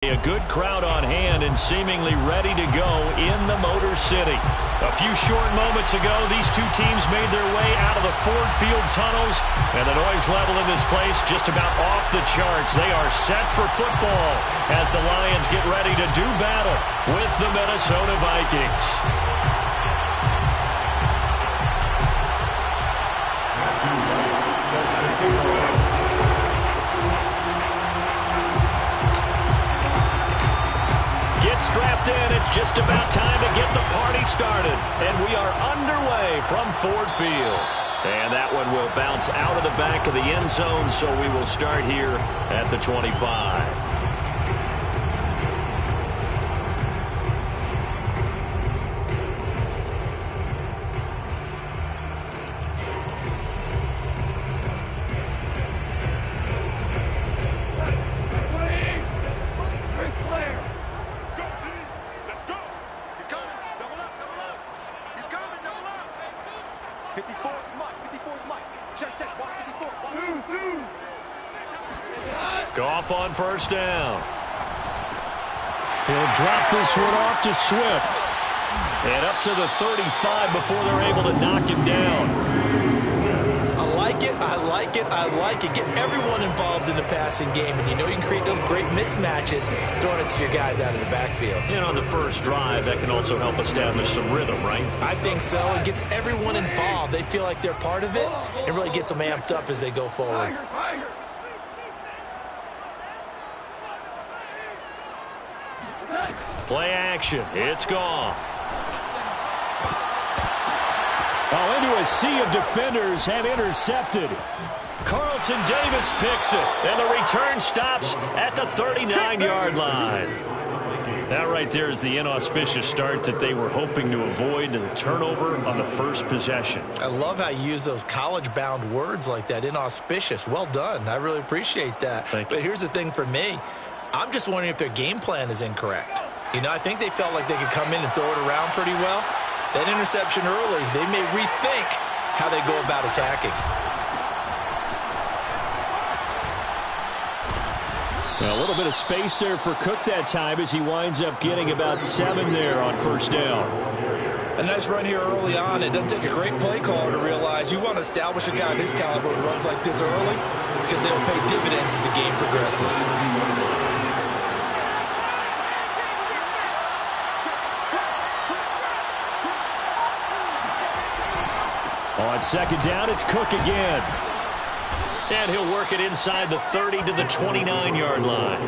A good crowd on hand and seemingly ready to go in the Motor City. A few short moments ago, these two teams made their way out of the Ford Field tunnels, and the noise level in this place just about off the charts. They are set for football as the Lions get ready to do battle with the Minnesota Vikings. Strapped in, it's just about time to get the party started. And we are underway from Ford Field. And that one will bounce out of the back of the end zone, so we will start here at the 25. Goff on first down. He'll drop this one off to Swift. And up to the 35 before they're able to knock him down. I like it, I like it, I like it. Get everyone involved in the passing game, and you know you can create those great mismatches throwing it to your guys out of the backfield. And on the first drive, that can also help establish some rhythm, right? I think so. It gets everyone involved. They feel like they're part of it, and really gets them amped up as they go forward. Play action. It's gone. Oh, into a sea of defenders and intercepted. Carlton Davis picks it, and the return stops at the 39-yard line. That right there is the inauspicious start that they were hoping to avoid, and the turnover on the first possession. I love how you use those college-bound words like that, inauspicious. Well done. I really appreciate that. But here's the thing for me. I'm just wondering if their game plan is incorrect. You know, I think they felt like they could come in and throw it around pretty well. That interception early, they may rethink how they go about attacking. A little bit of space there for Cook that time as he winds up getting about 7 there on first down. A nice run here early on. It doesn't take a great play caller to realize you want to establish a guy of his caliber who runs like this early because they'll pay dividends as the game progresses. On second down, it's Cook again. And he'll work it inside the 30 to the 29-yard line.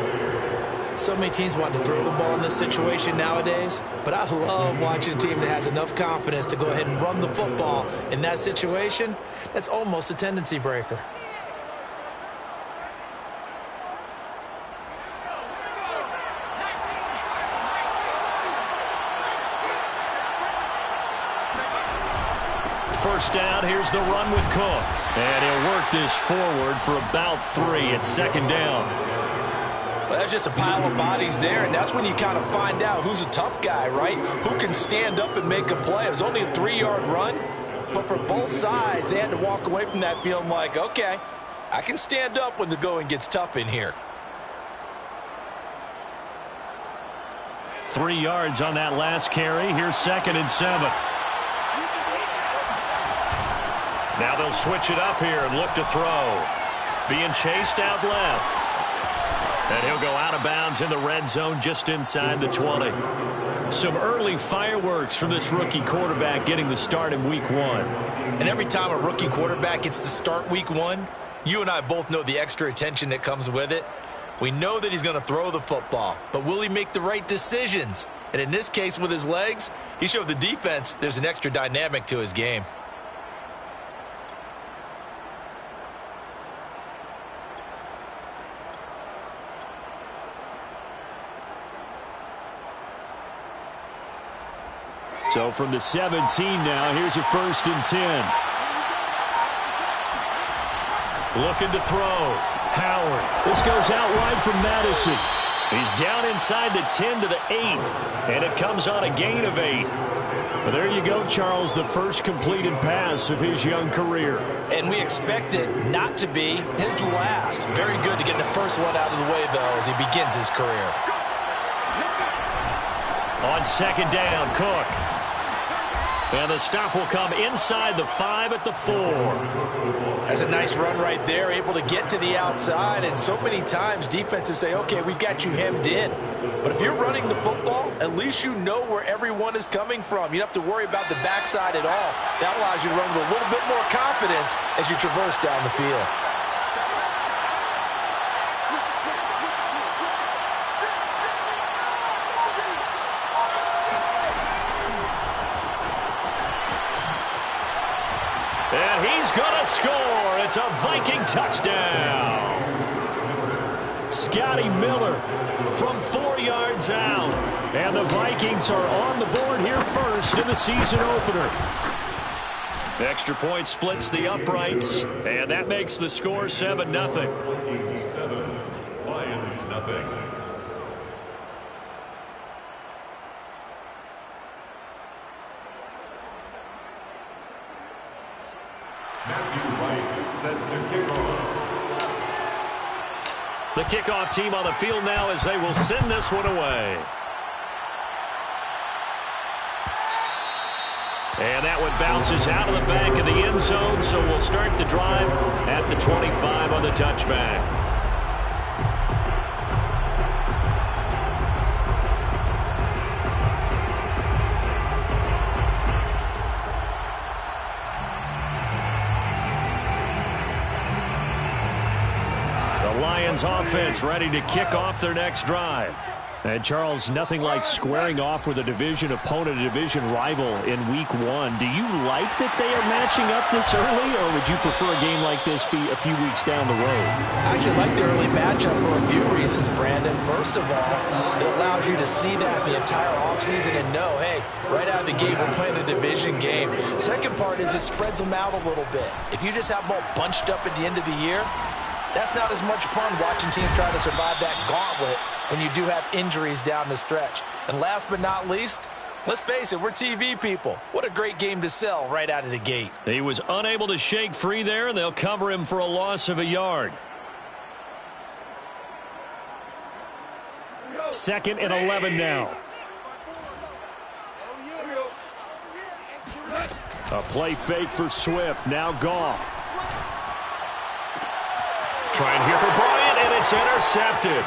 So many teams want to throw the ball in this situation nowadays, but I love watching a team that has enough confidence to go ahead and run the football in that situation. That's almost a tendency breaker. First down, here's the run with Cook. And he'll work this forward for about 3 at second down. Well, that's just a pile of bodies there, and that's when you kind of find out who's a tough guy, right? Who can stand up and make a play. It was only a 3-yard run, but for both sides, they had to walk away from that feeling like, okay, I can stand up when the going gets tough in here. 3 yards on that last carry. Here's 2nd and 7. Now they'll switch it up here and look to throw. Being chased out left. And he'll go out of bounds in the red zone just inside the 20. Some early fireworks from this rookie quarterback getting the start in week 1. And every time a rookie quarterback gets to start week 1, you and I both know the extra attention that comes with it. We know that he's going to throw the football, but will he make the right decisions? And in this case with his legs, he showed the defense there's an extra dynamic to his game. So from the 17 now, here's a 1st and 10. Looking to throw. Howard. This goes out wide from Madison. He's down inside the 10 to the 8. And it comes on a gain of 8. Well, there you go, Charles, the first completed pass of his young career. And we expect it not to be his last. Very good to get the first one out of the way, though, as he begins his career. On second down, Cook. And the stop will come inside the 5 at the 4. That's a nice run right there, able to get to the outside. And so many times defenses say, okay, we've got you hemmed in. But if you're running the football, at least you know where everyone is coming from. You don't have to worry about the backside at all. That allows you to run with a little bit more confidence as you traverse down the field. And he's going to score. It's a Viking touchdown. Scotty Miller from 4 yards out. And the Vikings are on the board here first in the season opener. Extra point splits the uprights, and that makes the score 7-0. 7, Lions nothing. Matthew White set to kick off. The kickoff team on the field now as they will send this one away. And that one bounces out of the back of the end zone, so we'll start the drive at the 25 on the touchback. Lions offense ready to kick off their next drive. And Charles, nothing like squaring off with a division opponent, a division rival in week 1. Do you like that they are matching up this early, or would you prefer a game like this be a few weeks down the road? I actually like the early matchup for a few reasons, Brandon. First of all, it allows you to see that the entire offseason and know, hey, right out of the gate, we're playing a division game. Second part is it spreads them out a little bit. If you just have them all bunched up at the end of the year, that's not as much fun watching teams try to survive that gauntlet when you do have injuries down the stretch. And last but not least, let's face it, we're TV people. What a great game to sell right out of the gate. He was unable to shake free there, and they'll cover him for a loss of a yard. 2nd and 11 now. A play fake for Swift. Now Goff. Trying here for Bryant, and it's intercepted.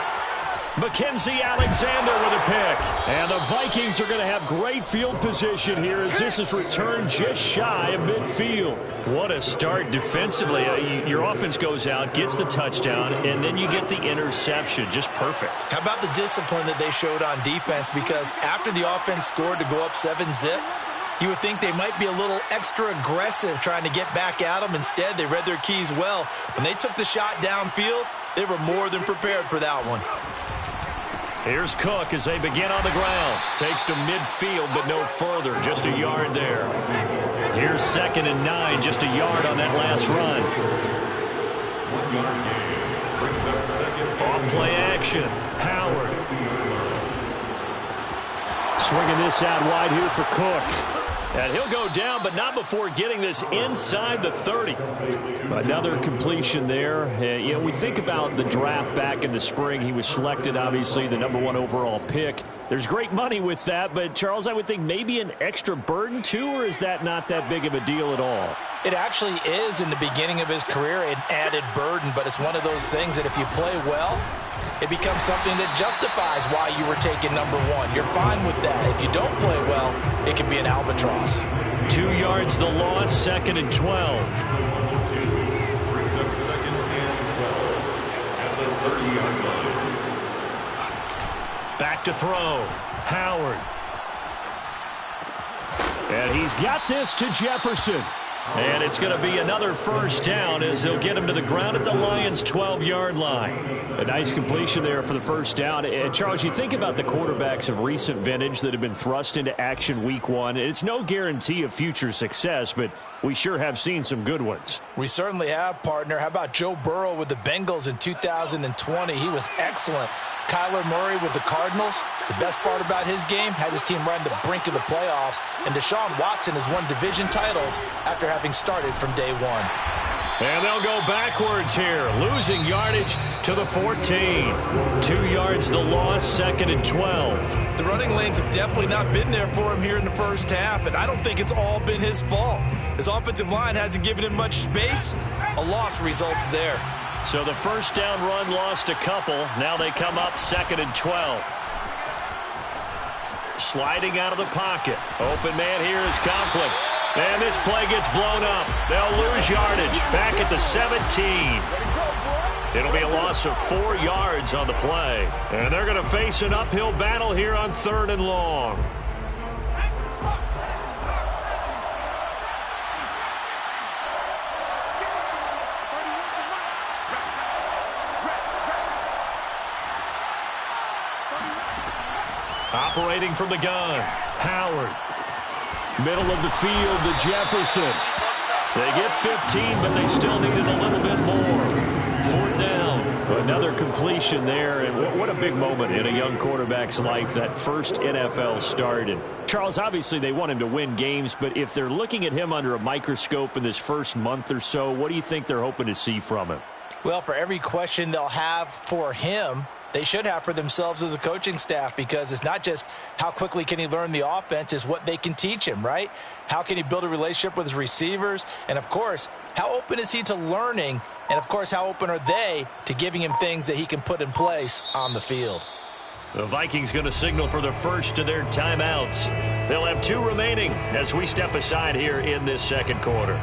Mackenzie Alexander with a pick. And the Vikings are going to have great field position here as this is returned just shy of midfield. What a start defensively. Your offense goes out, gets the touchdown, and then you get the interception. Just perfect. How about the discipline that they showed on defense? Because after the offense scored to go up 7-zip, you would think they might be a little extra aggressive trying to get back at them. Instead, they read their keys well. When they took the shot downfield, they were more than prepared for that one. Here's Cook as they begin on the ground. Takes to midfield, but no further. Just a yard there. Here's 2nd and 9. Just a yard on that last run. 1 yard gain. Brings up 2nd. Off play action. Howard. Swinging this out wide here for Cook. And he'll go down, but not before getting this inside the 30. Another completion there. You know, we think about the draft back in the spring. He was selected, obviously, the #1 overall pick. There's great money with that, but, Charles, I would think maybe an extra burden, too, or is that not that big of a deal at all? It actually is in the beginning of his career an added burden, but it's one of those things that if you play well, it becomes something that justifies why you were taken #1. You're fine with that. If you don't play well, it can be an albatross. 2 yards the loss, 2nd and 12. Brings up 2nd and 12 at the 30-yard line. Back to throw. Howard. And he's got this to Jefferson. And it's going to be another first down as they'll get him to the ground at the Lions' 12-yard line. A nice completion there for the first down. And, Charles, you think about the quarterbacks of recent vintage that have been thrust into action week 1. It's no guarantee of future success, but we sure have seen some good ones. We certainly have, partner. How about Joe Burrow with the Bengals in 2020? He was excellent. Kyler Murray with the Cardinals. The best part about his game, had his team right on the brink of the playoffs. And Deshaun Watson has won division titles after having started from day 1. And they'll go backwards here, losing yardage to the 14. 2 yards the loss, 2nd and 12. The running lanes have definitely not been there for him here in the first half, and I don't think it's all been his fault. His offensive line hasn't given him much space. A loss results there. So the first down run lost a couple. Now they come up 2nd and 12. Sliding out of the pocket. Open man here is Conklin. And this play gets blown up. They'll lose yardage back at the 17. It'll be a loss of 4 yards on the play. And they're going to face an uphill battle here on 3rd and long. Operating from the gun, Howard. Middle of the field to Jefferson. They get 15, but they still needed a little bit more. 4th down. Another completion there, and what a big moment in a young quarterback's life, that first NFL start. And Charles, obviously they want him to win games, but if they're looking at him under a microscope in this first month or so, what do you think they're hoping to see from him? Well, for every question they'll have for him, they should have for themselves as a coaching staff, because it's not just how quickly can he learn the offense, it's what they can teach him, right? How can he build a relationship with his receivers? And, of course, how open is he to learning? And, of course, how open are they to giving him things that he can put in place on the field? The Vikings going to signal for the first of their timeouts. They'll have 2 remaining as we step aside here in this second quarter.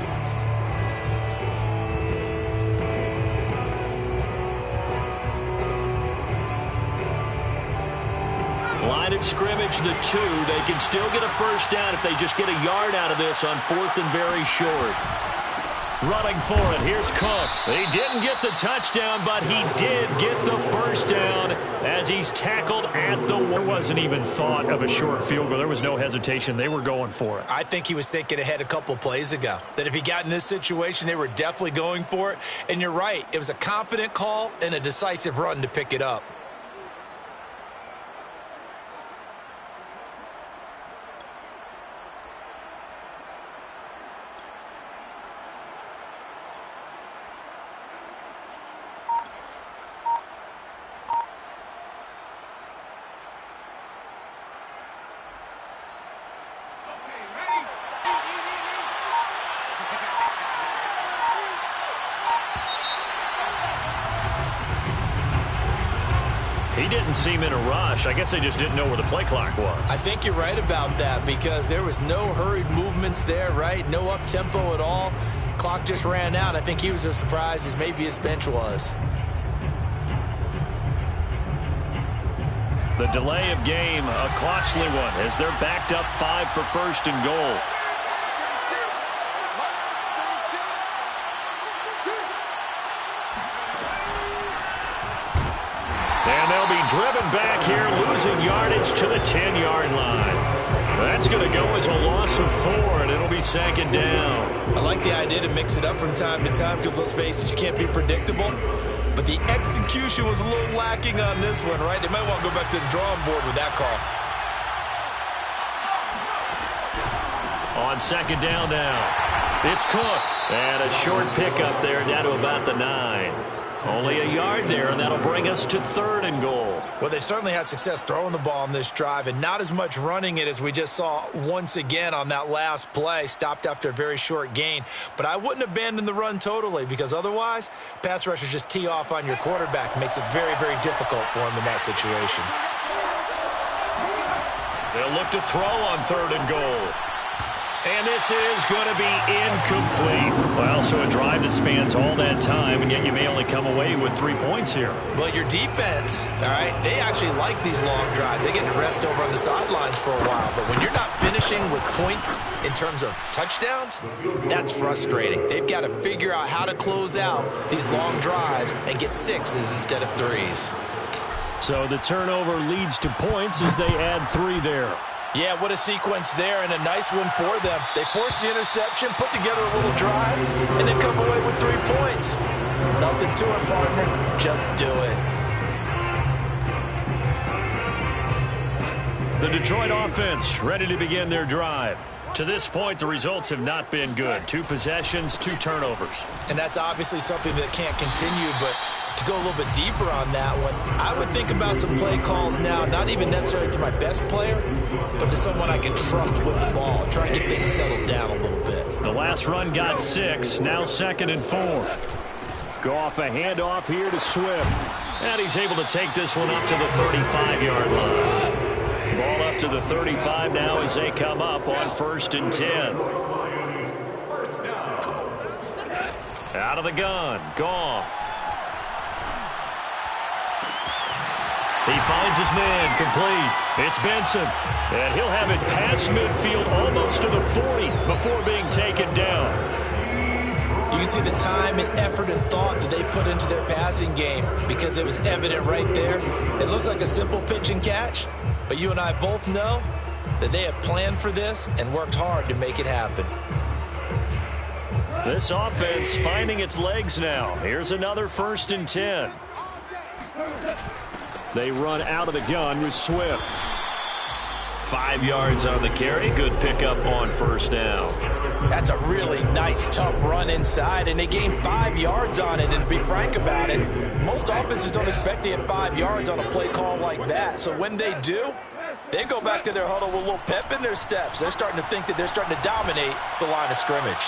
Line of scrimmage, the 2. They can still get a first down if they just get a yard out of this on 4th and very short. Running for it, here's Cook. He didn't get the touchdown, but he did get the first down as he's tackled at the... There wasn't even thought of a short field goal. There was no hesitation. They were going for it. I think he was thinking ahead a couple plays ago, that if he got in this situation, they were definitely going for it. And you're right, it was a confident call and a decisive run to pick it up. He didn't seem in a rush. I guess they just didn't know where the play clock was. I think you're right about that, because there was no hurried movements there, right? No up-tempo at all. Clock just ran out. I think he was as surprised as maybe his bench was. The delay of game, a costly one, as they're backed up 5 for 1st and goal. And they'll be driven back here, losing yardage to the 10-yard line. That's going to go as a loss of 4, and it'll be 2nd down. I like the idea to mix it up from time to time, because let's face it, you can't be predictable. But the execution was a little lacking on this one, right? They might want to go back to the drawing board with that call. On 2nd down now, it's Cook. And a short pickup there down to about the 9. Only a yard there, and that'll bring us to 3rd and goal. Well, they certainly had success throwing the ball on this drive, and not as much running it as we just saw once again on that last play. Stopped after a very short gain. But I wouldn't abandon the run totally, because otherwise, pass rushers just tee off on your quarterback. Makes it very, very difficult for him in that situation. They'll look to throw on 3rd and goal. And this is going to be incomplete. Well, so a drive that spans all that time, and yet you may only come away with 3 points here. Well, your defense, all right, they actually like these long drives. They get to rest over on the sidelines for a while. But when you're not finishing with points in terms of touchdowns, that's frustrating. They've got to figure out how to close out these long drives and get 6s instead of 3s. So the turnover leads to points as they add 3 there. Yeah, what a sequence there, and a nice one for them. They force the interception, put together a little drive, and then come away with 3 points. Nothing to it, partner. Just do it. The Detroit offense ready to begin their drive. To this point, the results have not been good. 2 possessions, 2 turnovers. And that's obviously something that can't continue, but to go a little bit deeper on that one, I would think about some play calls now, not even necessarily to my best player, but to someone I can trust with the ball. Try and get things settled down a little bit. The last run got 6, now 2nd and 4. Goff a handoff here to Swift. And he's able to take this one up to the 35-yard line. Ball up to the 35 now as they come up on 1st and 10. Out of the gun, Goff. He finds his man, complete. It's Benson. And he'll have it past midfield almost to the 40 before being taken down. You can see the time and effort and thought that they put into their passing game because it was evident right there. It looks like a simple pitch and catch, but you and I both know that they have planned for this and worked hard to make it happen. This offense finding its legs now. Here's another 1st and 10. They run out of the gun with Swift. 5 yards on the carry. Good pickup on 1st down. That's a really nice, tough run inside, and they gained 5 yards on it. And to be frank about it, most offenses don't expect to get 5 yards on a play call like that. So when they do, they go back to their huddle with a little pep in their steps. They're starting to think that they're starting to dominate the line of scrimmage.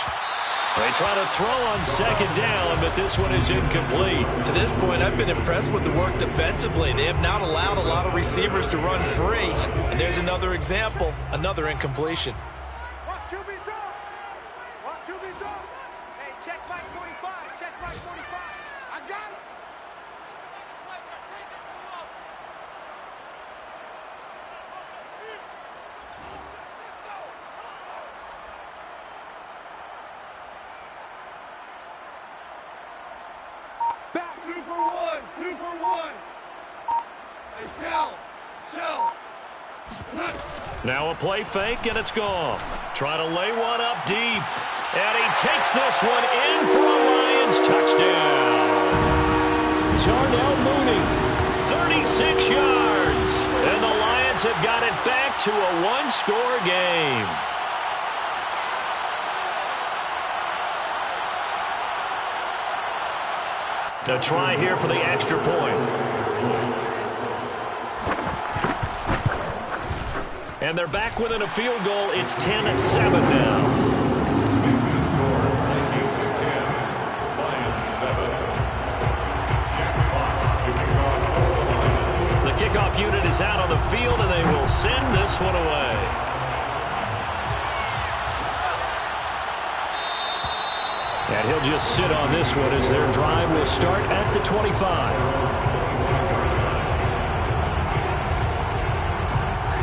They try to throw on 2nd down, but this one is incomplete. To this point, I've been impressed with the work defensively. They have not allowed a lot of receivers to run free. And there's another example, another incompletion. Watch QB drop. Watch QB drop. Hey, check right 45. Check right 45. I got it. Back, Super One. Hey, shell. Now a play fake, and it's gone. Trying to lay one up deep. And he takes this one in for a Lions touchdown. Darnell Mooney, 36 yards. And the Lions have got it back to a 1-score game. A try here for the extra point. And they're back within a field goal. It's 10-7 now. The kickoff unit is out on the field, and they will send this one away. And he'll just sit on this one as their drive will start at the 25.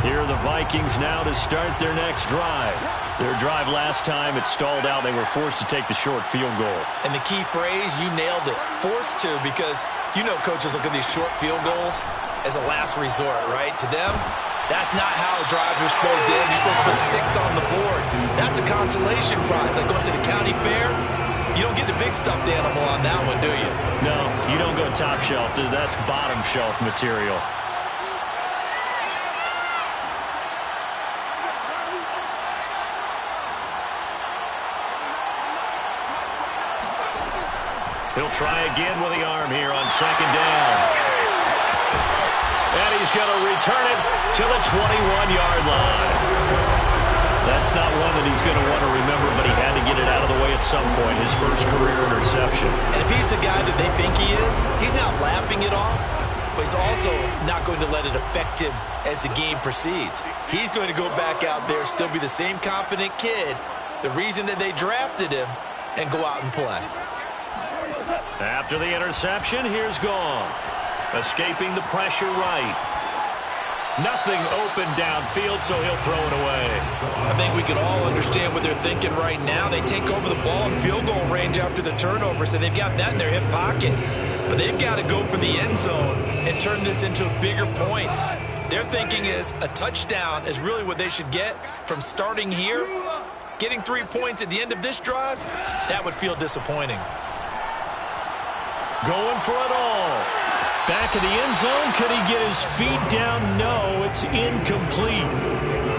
Here are the Vikings now to start their next drive. Their drive last time, it stalled out. They were forced to take the short field goal. And the key phrase, you nailed it, forced to, because you know coaches look at these short field goals as a last resort, right? To them, that's not how drives are supposed to end. You're supposed to put 6 on the board. That's a consolation prize, like going to the county fair. You don't get the big stuffed animal on that one, do you? No, you don't go top shelf. That's bottom shelf material. He'll try again with the arm here on 2nd down. And he's going to return it to the 21-yard line. That's not one that he's going to want to remember, but he had to get it out of the way at some point, his first career interception. And if he's the guy that they think he is, he's not laughing it off, but he's also not going to let it affect him as the game proceeds. He's going to go back out there, still be the same confident kid, the reason that they drafted him, and go out and play. After the interception, here's Goff. Escaping the pressure right. Nothing open downfield, so he'll throw it away. I think we can all understand what they're thinking right now. They take over the ball in field goal range after the turnover, so they've got that in their hip pocket. But they've got to go for the end zone and turn this into bigger points. Their thinking is a touchdown is really what they should get from starting here. Getting 3 points at the end of this drive, that would feel disappointing. Going for it all. Back in the end zone. Could he get his feet down? No, it's incomplete.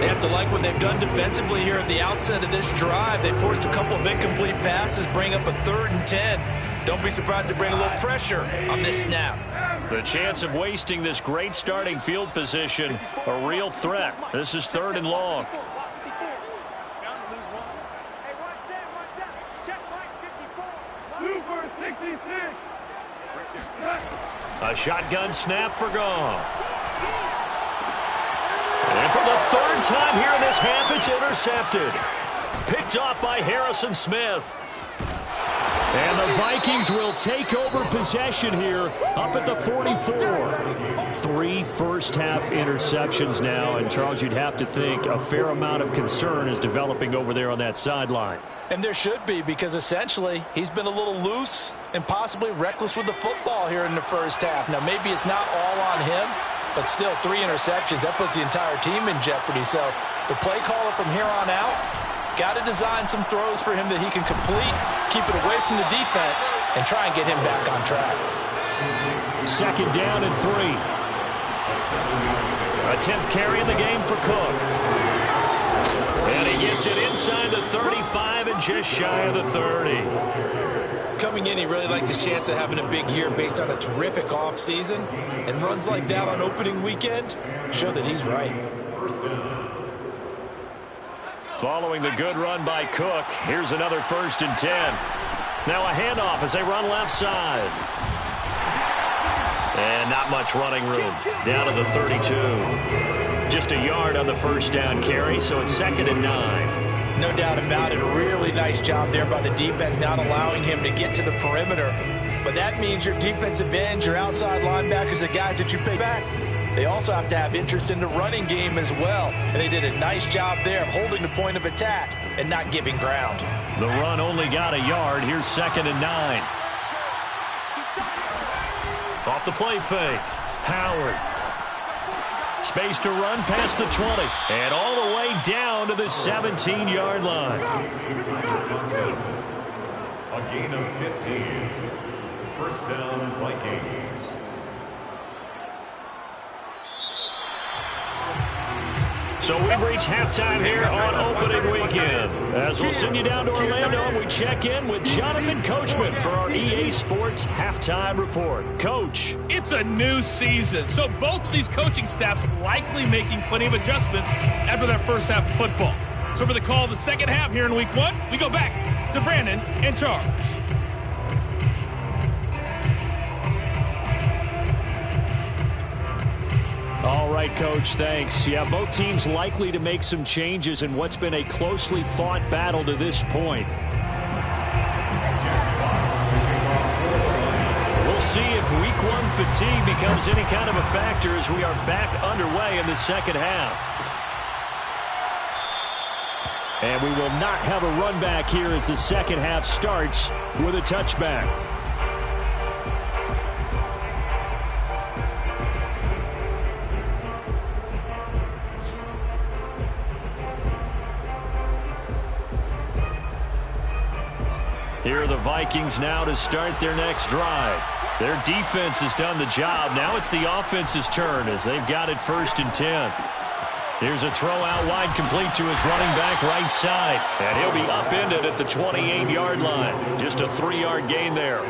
They have to like what they've done defensively here at the outset of this drive. They forced a couple of incomplete passes, bring up a 3rd and 10. Don't be surprised to bring a little pressure on this snap. The chance of wasting this great starting field position, a real threat. This is 3rd and long. A shotgun snap for Goff. And for the 3rd time here in this half, it's intercepted. Picked off by Harrison Smith. And the Vikings will take over possession here up at the 44. 3 first-half interceptions now. And, Charles, you'd have to think a fair amount of concern is developing over there on that sideline. And there should be, because essentially he's been a little loose and possibly reckless with the football here in the first half. Now, maybe it's not all on him, but still 3 interceptions. That puts the entire team in jeopardy. So the play caller from here on out got to design some throws for him that he can complete, keep it away from the defense, and try and get him back on track. 2nd down and 3. A 10th carry in the game for Cook. And he gets it inside the 35 and just shy of the 30. Coming in, he really liked his chance of having a big year based on a terrific offseason. And runs like that on opening weekend show that he's right. Following the good run by Cook, here's another 1st and 10. Now a handoff as they run left side. And not much running room. Down to the 32. Just a yard on the 1st down carry, so it's 2nd and 9. No doubt about it. A really nice job there by the defense, not allowing him to get to the perimeter. But that means your defensive ends, your outside linebackers, the guys that you pay back, they also have to have interest in the running game as well. And they did a nice job there of holding the point of attack and not giving ground. The run only got a yard. Here's 2nd and 9. Off the play fake. Howard. Space to run past the 20. And all the way down to the 17-yard line. A gain of 15. 1st down, Vikings. So we've reached halftime here on opening weekend. As we'll send you down to Orlando, and we check in with Jonathan Coachman for our EA Sports Halftime Report. Coach. It's a new season, so both of these coaching staffs likely making plenty of adjustments after their first half of football. So for the call of the second half here in week 1, we go back to Brandon and Charles. All right, Coach, thanks. Yeah, both teams likely to make some changes in what's been a closely fought battle to this point. We'll see if week 1 fatigue becomes any kind of a factor as we are back underway in the second half. And we will not have a run back here as the second half starts with a touchback. Here are the Vikings now to start their next drive. Their defense has done the job. Now it's the offense's turn as they've got it 1st and 10. Here's a throw out wide complete to his running back right side. And he'll be upended at the 28-yard line. Just a 3-yard gain there.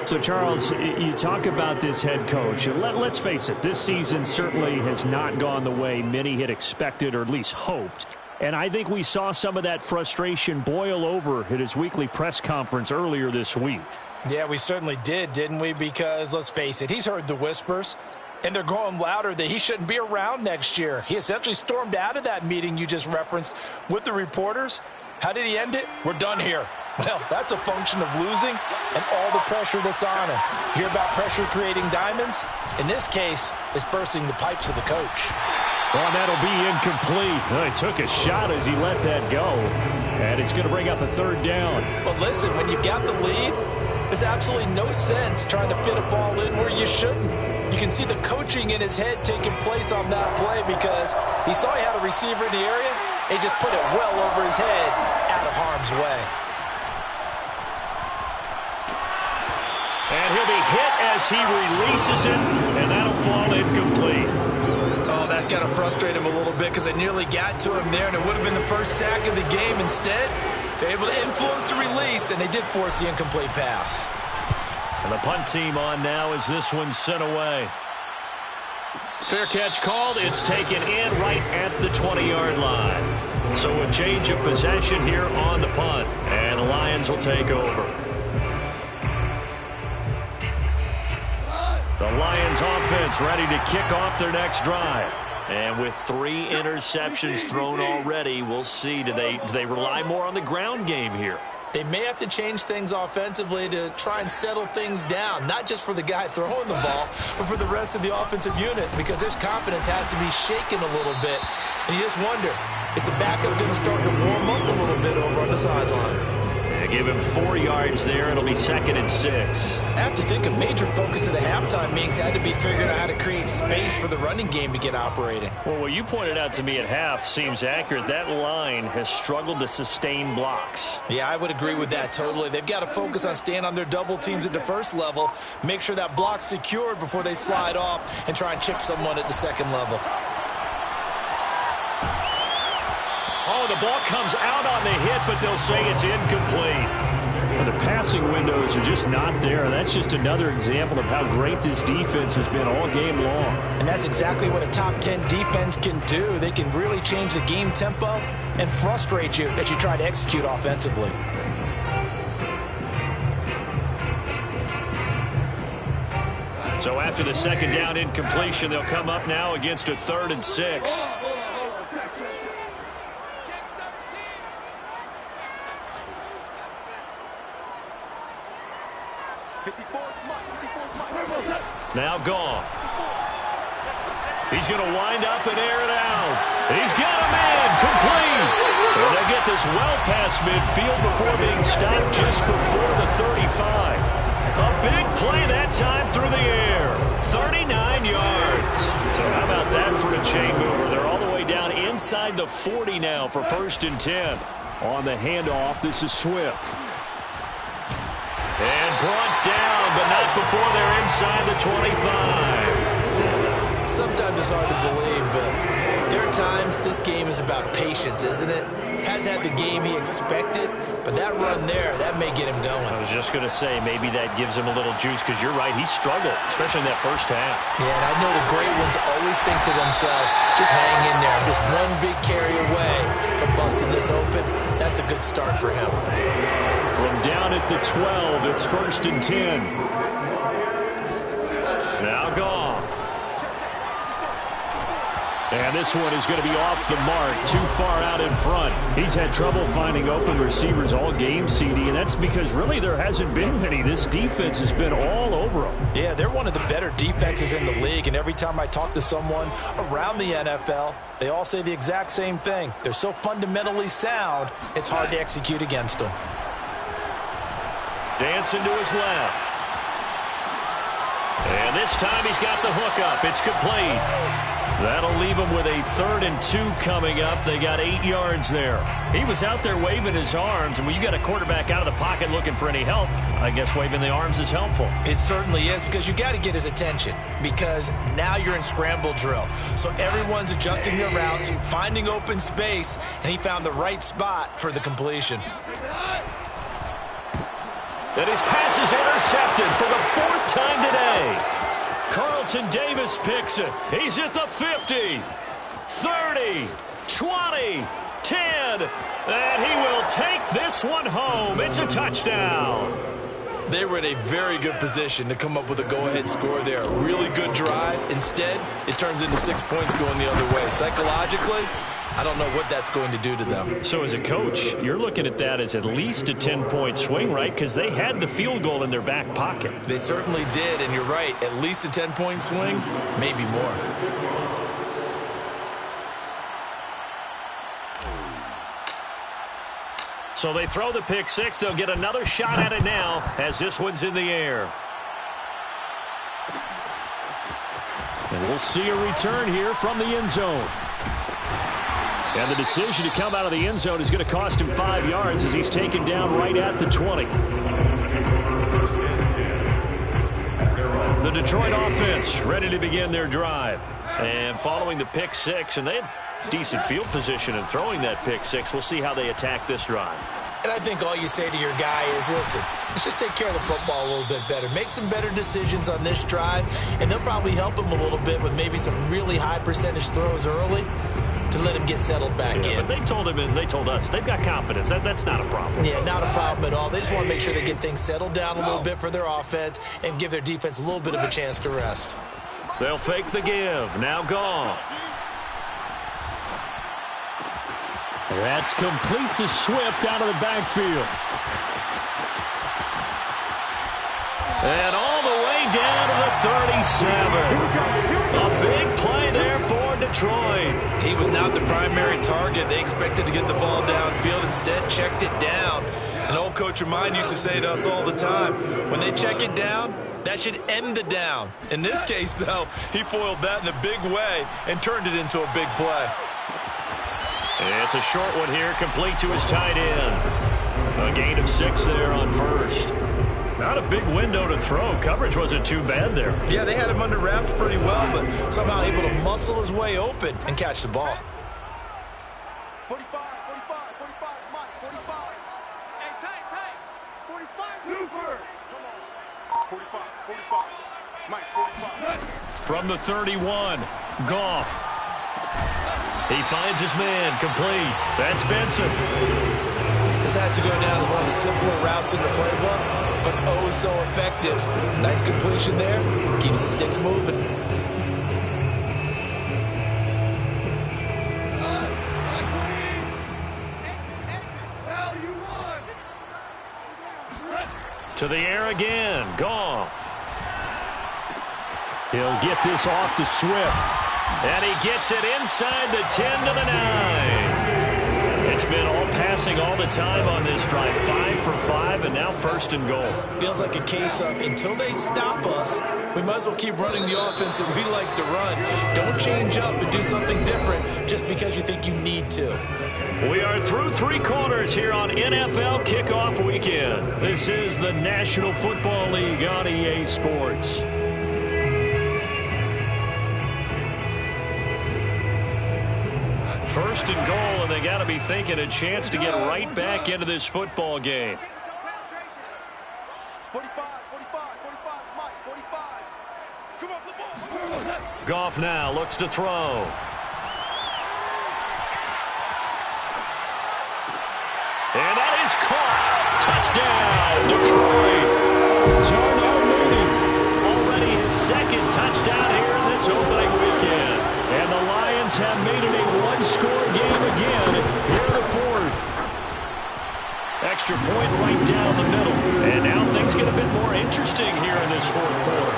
So, Charles, you talk about this head coach. Let's face it, this season certainly has not gone the way many had expected or at least hoped. And I think we saw some of that frustration boil over at his weekly press conference earlier this week. Yeah, we certainly did, didn't we? Because, let's face it, he's heard the whispers, and they're growing louder that he shouldn't be around next year. He essentially stormed out of that meeting you just referenced with the reporters. How did he end it? We're done here. Well, that's a function of losing and all the pressure that's on him. You hear about pressure creating diamonds? In this case, it's bursting the pipes of the coach. Well, that'll be incomplete. Well, he took a shot as he let that go. And it's going to bring up a 3rd down. Well, listen, when you've got the lead, there's absolutely no sense trying to fit a ball in where you shouldn't. You can see the coaching in his head taking place on that play because he saw he had a receiver in the area. He just put it well over his head out of harm's way. And he'll be hit as he releases it, and that'll fall incomplete. Oh, that that's got to frustrate him a little bit because they nearly got to him there, and it would have been the first sack of the game. Instead, they're able to influence the release, and they did force the incomplete pass. And the punt team on now as this one's sent away. Fair catch called. It's taken in right at the 20-yard line. So a change of possession here on the punt, and the Lions will take over. The Lions offense ready to kick off their next drive. And with 3 interceptions thrown already, we'll see. Do they rely more on the ground game here? They may have to change things offensively to try and settle things down, not just for the guy throwing the ball, but for the rest of the offensive unit, because their confidence has to be shaken a little bit. And you just wonder, is the backup going to start to warm up a little bit over on the sideline? They give him 4 yards there. It'll be 2nd and 6. I have to think a major focus of the halftime meetings had to be figuring out how to create space for the running game to get operating. Well, what you pointed out to me at half seems accurate. That line has struggled to sustain blocks. Yeah, I would agree with that totally. They've got to focus on staying on their double teams at the first level, make sure that block's secured before they slide off and try and chip someone at the second level. Oh, the ball comes out on the hit, but they'll say it's incomplete. Well, the passing windows are just not there. That's just another example of how great this defense has been all game long. And that's exactly what a top 10 defense can do. They can really change the game tempo and frustrate you as you try to execute offensively. So after the second down incompletion, they'll come up now against a 3rd and 6. Now gone. He's going to wind up and air it out. He's got a man complete. And they get this well past midfield before being stopped just before the 35. A big play that time through the air. 39 yards. So how about that for a chain mover? They're all the way down inside the 40 now for 1st and 10. On the handoff, this is Swift. And brought down, but not before they're inside the 25. Sometimes it's hard to believe, but there are times this game is about patience, isn't it? Has had the game he expected, but that run there, that may get him going. I was just going to say, maybe that gives him a little juice, because you're right, he struggled, especially in that first half. Yeah, and I know the great ones always think to themselves, just hang in there. Just one big carry away from busting this open. That's a good start for him. From down at the 12, it's 1st and 10. Now Goff. And this one is going to be off the mark, too far out in front. He's had trouble finding open receivers all game, CD, and that's because really there hasn't been many. This defense has been all over them. Yeah, they're one of the better defenses in the league, and every time I talk to someone around the NFL, they all say the exact same thing. They're so fundamentally sound, it's hard to execute against them. Dancing to his left. And this time he's got the hook up. It's complete. That'll leave him with a 3rd and 2 coming up. They got 8 yards there. He was out there waving his arms, and when you got a quarterback out of the pocket looking for any help, I guess waving the arms is helpful. It certainly is, because you got to get his attention, because now you're in scramble drill. So everyone's adjusting their routes, finding open space, and he found the right spot for the completion. And his pass is intercepted for the 4th time today. Carlton Davis picks it. He's at the 50, 30, 20, 10, and he will take this one home. It's a touchdown. They were in a very good position to come up with a go-ahead score there. A really good drive. Instead, it turns into 6 points going the other way. Psychologically, I don't know what that's going to do to them. So as a coach, you're looking at that as at least a 10-point swing, right? Because they had the field goal in their back pocket. They certainly did, and you're right. At least a 10-point swing, maybe more. So they throw the pick six. They'll get another shot at it now as this one's in the air. And we'll see a return here from the end zone. And the decision to come out of the end zone is going to cost him 5 yards as he's taken down right at the 20. The Detroit offense ready to begin their drive. And following the pick six, and they had decent field position in throwing that pick six. We'll see how they attack this drive. And I think all you say to your guy is, listen, let's just take care of the football a little bit better. Make some better decisions on this drive, and they'll probably help him a little bit with maybe some really high percentage throws early to let him get settled back in. But they told him and they told us they've got confidence. That's not a problem. Yeah, not a problem at all. They just want to make sure they get things settled down a little bit for their offense and give their defense a little bit of a chance to rest. They'll fake the give. Now Goff. That's complete to Swift out of the backfield. And all the way down to the 37. A big play there for Detroit. He was not the primary target. They expected to get the ball downfield. Instead, checked it down. An old coach of mine used to say to us all the time, when they check it down, that should end the down. In this case, though, he foiled that in a big way and turned it into a big play. It's a short one here, complete to his tight end. A gain of 6 there on first. Not a big window to throw. Coverage wasn't too bad there. Yeah, they had him under wraps pretty well, but somehow able to muscle his way open and catch the ball. 45, 45, 45, Mike, 45. Hey, tight. 45, super. Come on. 45, 45, Mike, 45. From the 31, Goff. He finds his man, complete. That's Benson. This has to go down as one of the simpler routes in the playbook, but oh so effective. Nice completion there. Keeps the sticks moving. To the air again, Goff. He'll get this off to Swift. And he gets it inside the 10 to the 9. It's been all passing all the time on this drive. 5 for 5, and now first and goal. Feels like a case of until they stop us, we might as well keep running the offense that we like to run. Don't change up and do something different just because you think you need to. We are through 3 quarters here on NFL Kickoff Weekend. This is the National Football League on EA Sports. First and goal, and they got to be thinking a chance to get right back into this football game. 45, 45, 45, Mike, 45. Come on, the ball. Goff now looks to throw. And that is caught. Touchdown, Detroit. Darnell Mooney, already his second touchdown here in this opening weekend. And the Lions have made it a one-score game again here in the fourth. Extra point right down the middle. And now things get a bit more interesting here in this fourth quarter.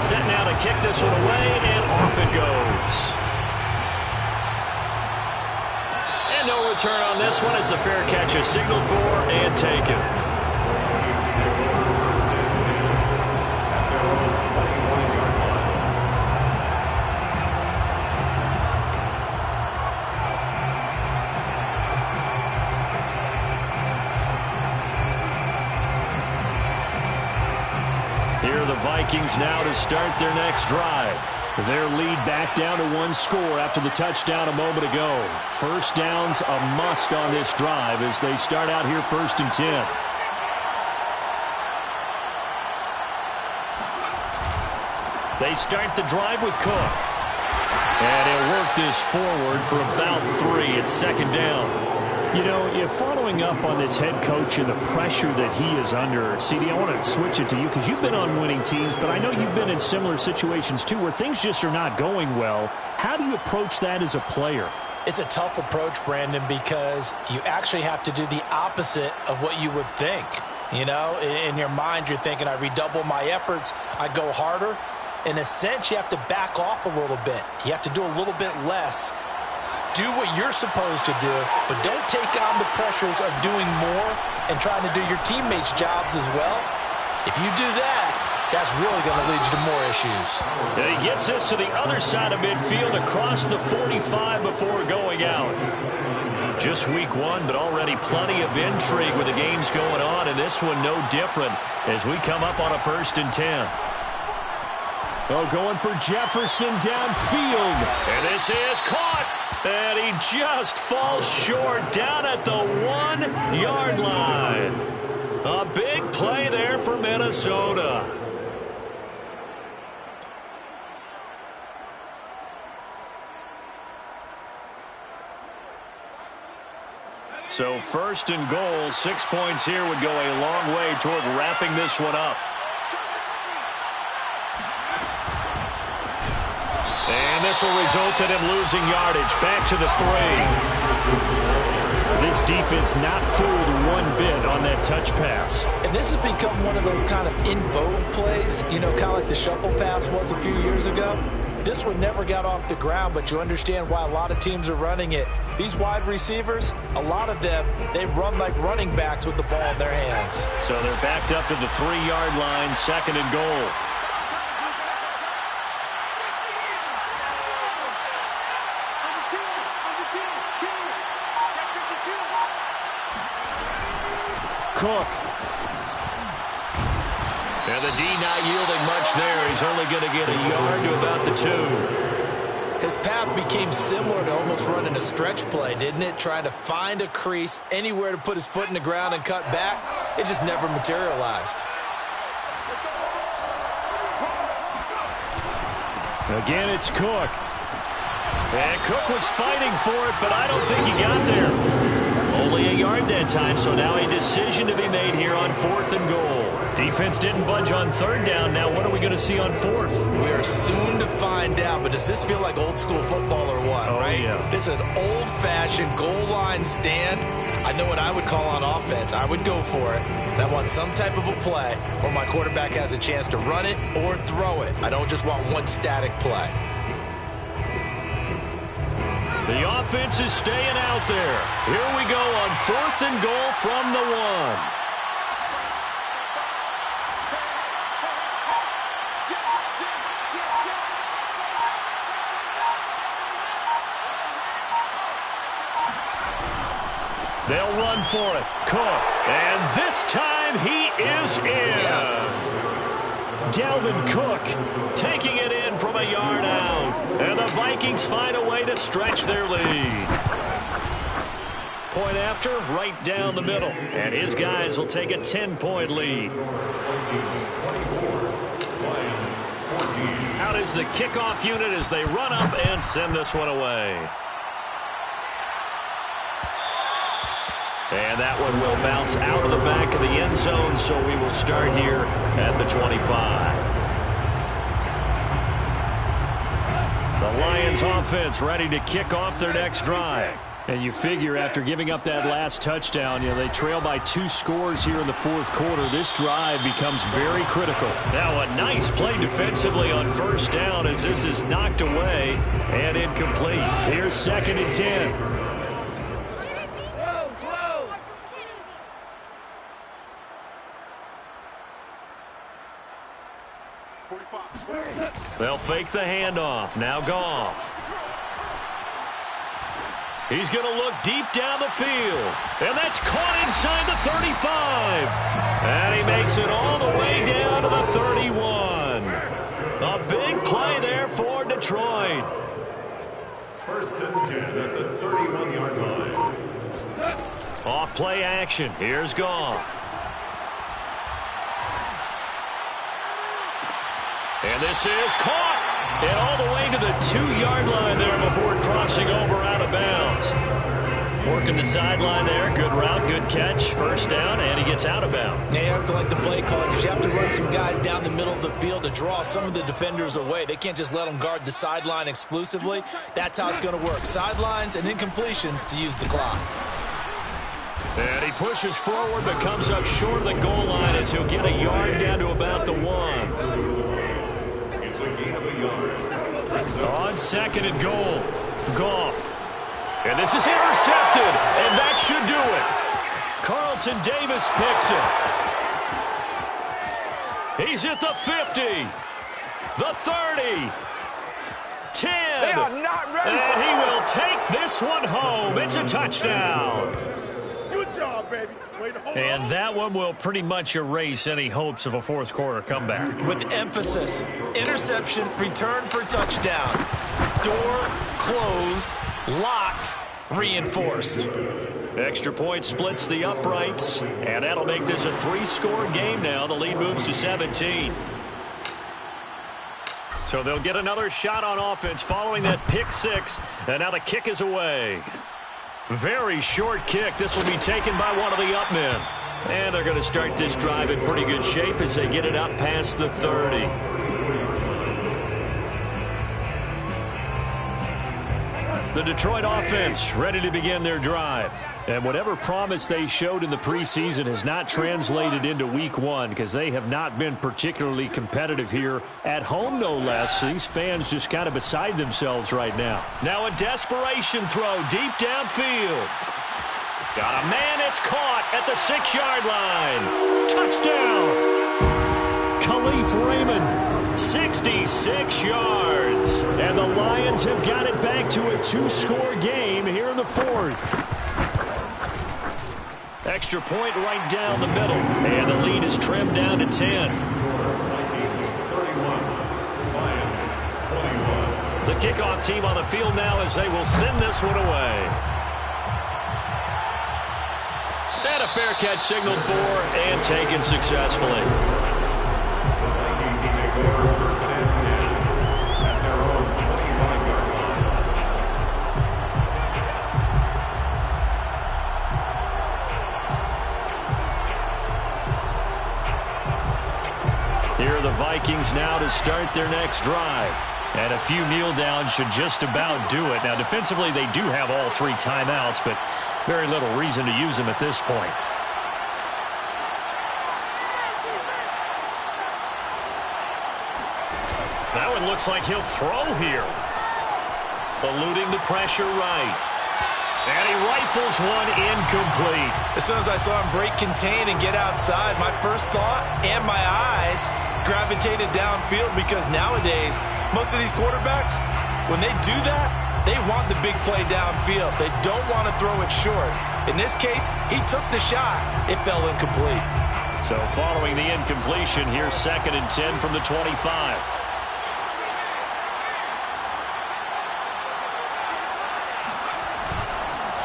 Set now to kick this one away, and off it goes. And no return on this one as the fair catch is signaled for and taken. Here are the Vikings now to start their next drive. Their lead back down to 1 score after the touchdown a moment ago. First down's a must on this drive as they start out here 1st and 10. They start the drive with Cook. And he'll work this forward for about 3 at 2nd down. You know, if following up on this head coach and the pressure that he is under, CD, I want to switch it to you because you've been on winning teams, but I know you've been in similar situations too where things just are not going well. How do you approach that as a player? It's a tough approach, Brandon, because you actually have to do the opposite of what you would think. You know, in your mind, you're thinking, I redouble my efforts, I go harder. In a sense, you have to back off a little bit. You have to do a little bit less. Do what you're supposed to do, but don't take on the pressures of doing more and trying to do your teammates' jobs as well. If you do that, that's really going to lead you to more issues. And he gets this to the other side of midfield across the 45 before going out. Just week 1, but already plenty of intrigue with the games going on, and this one no different as we come up on a 1st and 10. Oh, going for Jefferson downfield. And this is caught. And he just falls short down at the 1-yard line. A big play there for Minnesota. So first and goal, 6 points here would go a long way toward wrapping this one up. And this will result in him losing yardage. Back to the 3. This defense not fooled one bit on that touch pass. And this has become one of those kind of in vogue plays, you know, kind of like the shuffle pass was a few years ago. This one never got off the ground, but you understand why a lot of teams are running it. These wide receivers, a lot of them, they run like running backs with the ball in their hands. So they're backed up to the 3-yard line, second and goal. Cook. And the D not yielding much there. He's only going to get a yard to about the 2. His path became similar to almost running a stretch play, didn't it? Trying to find a crease, anywhere to put his foot in the ground and cut back. It just never materialized. Again, it's Cook. And Cook was fighting for it, but I don't think he got there. Only a yard that time, so now a decision to be made here on 4th and goal. Defense didn't budge on 3rd down. Now what are we going to see on 4th? We are soon to find out, but does this feel like old school football or what, right? Yeah. This is an old-fashioned goal line stand. I know what I would call on offense. I would go for it. And I want some type of a play where my quarterback has a chance to run it or throw it. I don't just want one static play. The offense is staying out there. Here we go on 4th and goal from the 1. They'll run for it. Cook. And this time he is in. Yes. Dalvin Cook Taking it in from a yard out. And the Vikings find a way to stretch their lead. Point after, right down the middle. And his guys will take a 10-point lead. Out is the kickoff unit as they run up and send this one away. And that one will bounce out of the back of the end zone, so we will start here at the 25. The Lions offense ready to kick off their next drive. And you figure after giving up that last touchdown, they trail by 2 scores here in the 4th quarter. This drive becomes very critical. Now a nice play defensively on 1st down as this is knocked away and incomplete. Here's 2nd and 10. They'll fake the handoff. Now Goff. He's going to look deep down the field. And that's caught inside the 35. And he makes it all the way down to the 31. A big play there for Detroit. 1st and 10 at the 31-yard line. Off play action. Here's Goff. And this is caught. And all the way to the 2-yard line there before crossing over out of bounds. Working the sideline there. Good route, good catch. 1st down, and he gets out of bounds. Yeah, you have to like the play call because you have to run some guys down the middle of the field to draw some of the defenders away. They can't just let them guard the sideline exclusively. That's how it's going to work. Sidelines and incompletions to use the clock. And he pushes forward but comes up short of the goal line as he'll get a yard down to about the 1. It's a gain of a yard. On 2nd and goal, Goff. And this is intercepted, and that should do it. Carlton Davis picks it. He's at the 50, the 30, 10. They are not ready. And he will take this one home. It's a touchdown. Good job. And that one will pretty much erase any hopes of a fourth quarter comeback. With emphasis, interception, return for touchdown. Door closed, locked, reinforced. Extra point splits the uprights, and that'll make this a 3-score game now. The lead moves to 17. So they'll get another shot on offense following that pick six, and now the kick is away. Very short kick. This will be taken by one of the up men. And they're going to start this drive in pretty good shape as they get it up past the 30. The Detroit offense ready to begin their drive. And whatever promise they showed in the preseason has not translated into week one because they have not been particularly competitive here at home, no less. These fans just kind of beside themselves right now. Now a desperation throw deep downfield. Got a man, it's caught at the 6-yard line. Touchdown! Khalif Raymond, 66 yards. and the Lions have got it back to a 2-score game here in the fourth. Extra point right down the middle, and the lead is trimmed down to 10. Vikings 31, Lions 21. The kickoff team on the field now as they will send this one away. And a fair catch signaled for and taken successfully. The Vikings take over first and 10 at their own 25-yard line. Here are the Vikings now to start their next drive. And a few kneel downs should just about do it. Now, defensively, they do have all 3 timeouts, but very little reason to use them at this point. That one looks like he'll throw here. Eluding the pressure right. And he rifles one incomplete. As soon as I saw him break contain and get outside, my first thought and my eyes gravitated downfield because nowadays, most of these quarterbacks, when they do that, they want the big play downfield. They don't want to throw it short. In this case, he took the shot. It fell incomplete. So following the incompletion, here's 2nd and 10 from the 25.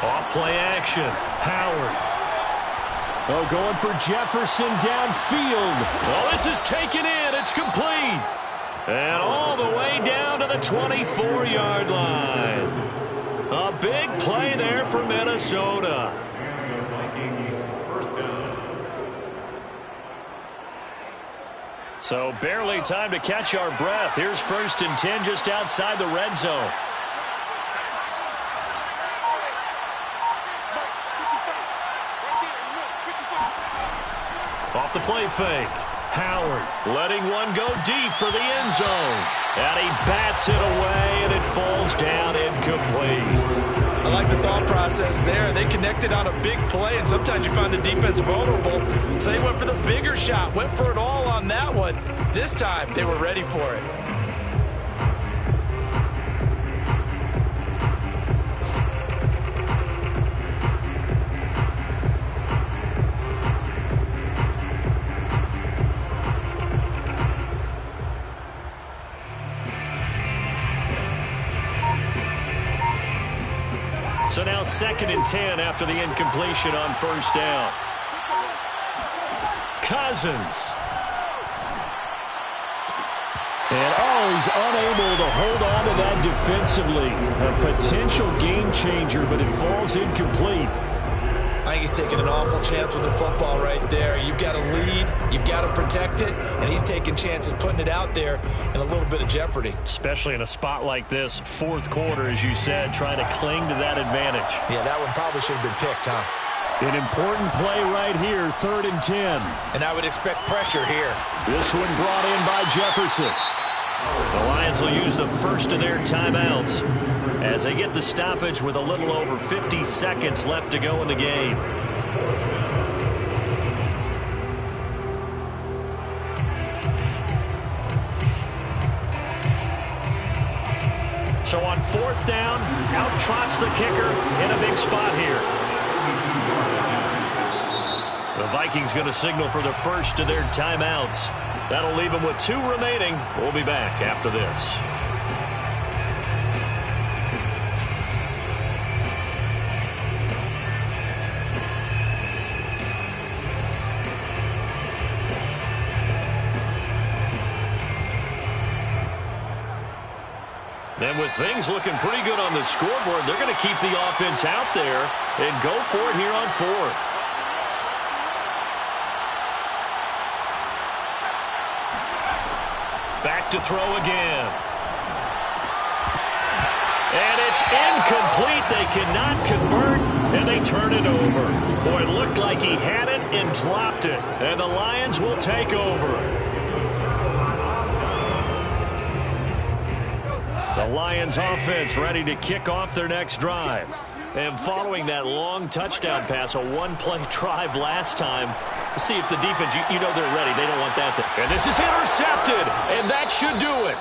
Off-play action. Howard. Oh, going for Jefferson downfield. Oh, this is taken in. It's complete. And all the way down to the 24-yard line. A big play there for Minnesota. And the Vikings first down. So barely time to catch our breath. Here's 1st and 10 just outside the red zone. Off the play fake. Howard letting one go deep for the end zone. And he bats it away, and it falls down incomplete. I like the thought process there. They connected on a big play, and sometimes you find the defense vulnerable. So they went for the bigger shot, went for it all on that one. This time, they were ready for it. So now 2nd and 10 after the incompletion on 1st down. Cousins. And he's unable to hold on to that defensively. A potential game changer, but it falls incomplete. I think he's taking an awful chance with the football right there. You've got to lead, you've got to protect it, and he's taking chances putting it out there in a little bit of jeopardy. Especially in a spot like this, 4th quarter, as you said, trying to cling to that advantage. Yeah, that one probably should have been picked, huh? An important play right here, 3rd and 10. And I would expect pressure here. This one brought in by Jefferson. The Lions will use the first of their timeouts as they get the stoppage with a little over 50 seconds left to go in the game. So on 4th down, out trots the kicker in a big spot here. The Vikings going to signal for the first of their timeouts. That'll leave them with 2 remaining. We'll be back after this. And with things looking pretty good on the scoreboard, they're going to keep the offense out there and go for it here on 4th. Back to throw again. And it's incomplete. They cannot convert, and they turn it over. Boy, it looked like he had it and dropped it. And the Lions will take over. The Lions offense ready to kick off their next drive. And following that long touchdown pass, a 1-play drive last time, see if the defense, you know they're ready. They don't want that to. And this is intercepted, and that should do it.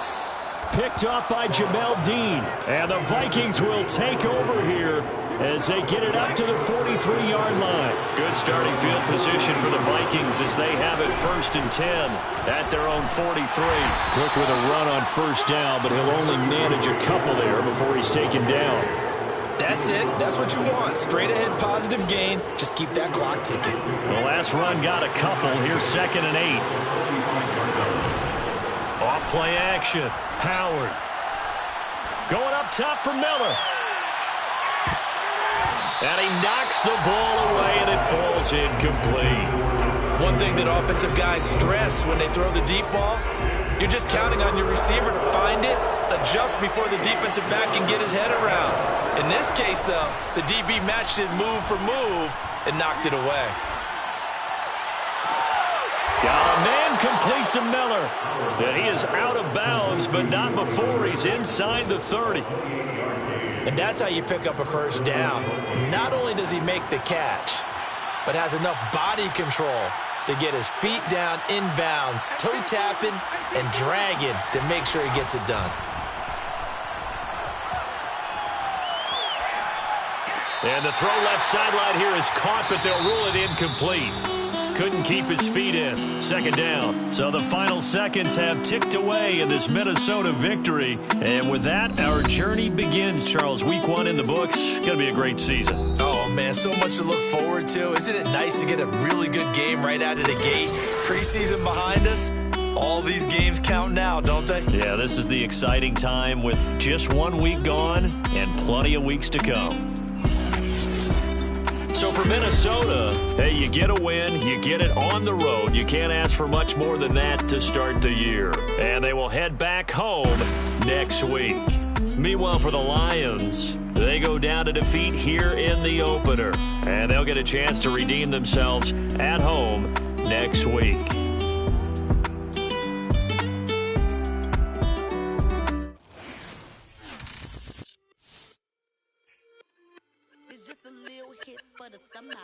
Picked up by Jamel Dean. And the Vikings will take over here as they get it up to the 43-yard line. Good starting field position for the Vikings as they have it 1st and 10 at their own 43. Cook with a run on 1st down, but he'll only manage a couple there before he's taken down. That's it. That's what you want. Straight ahead positive gain. Just keep that clock ticking. The last run got a couple. Here's 2nd and 8. Off play action. Howard. Going up top for Miller. And he knocks the ball away, and it falls incomplete. One thing that offensive guys stress when they throw the deep ball, you're just counting on your receiver to find it, adjust before the defensive back can get his head around. In this case, though, the DB matched it move for move and knocked it away. Got a man complete to Miller. And he is out of bounds, but not before he's inside the 30. And that's how you pick up a 1st down. Not only does he make the catch, but has enough body control to get his feet down inbounds, toe tapping and dragging to make sure he gets it done. And the throw left sideline here is caught, but they'll rule it incomplete. Couldn't keep his feet in. 2nd down. So the final seconds have ticked away in this Minnesota victory. And with that, our journey begins, Charles. Week 1 in the books. Going to be a great season. Oh, man, so much to look forward to. Isn't it nice to get a really good game right out of the gate? Preseason behind us. All these games count now, don't they? Yeah, this is the exciting time with just 1 week gone and plenty of weeks to come. So for Minnesota, hey, you get a win, you get it on the road. You can't ask for much more than that to start the year. And they will head back home next week. Meanwhile, for the Lions, they go down to defeat here in the opener. And they'll get a chance to redeem themselves at home next week. It's just a little hit for the summer.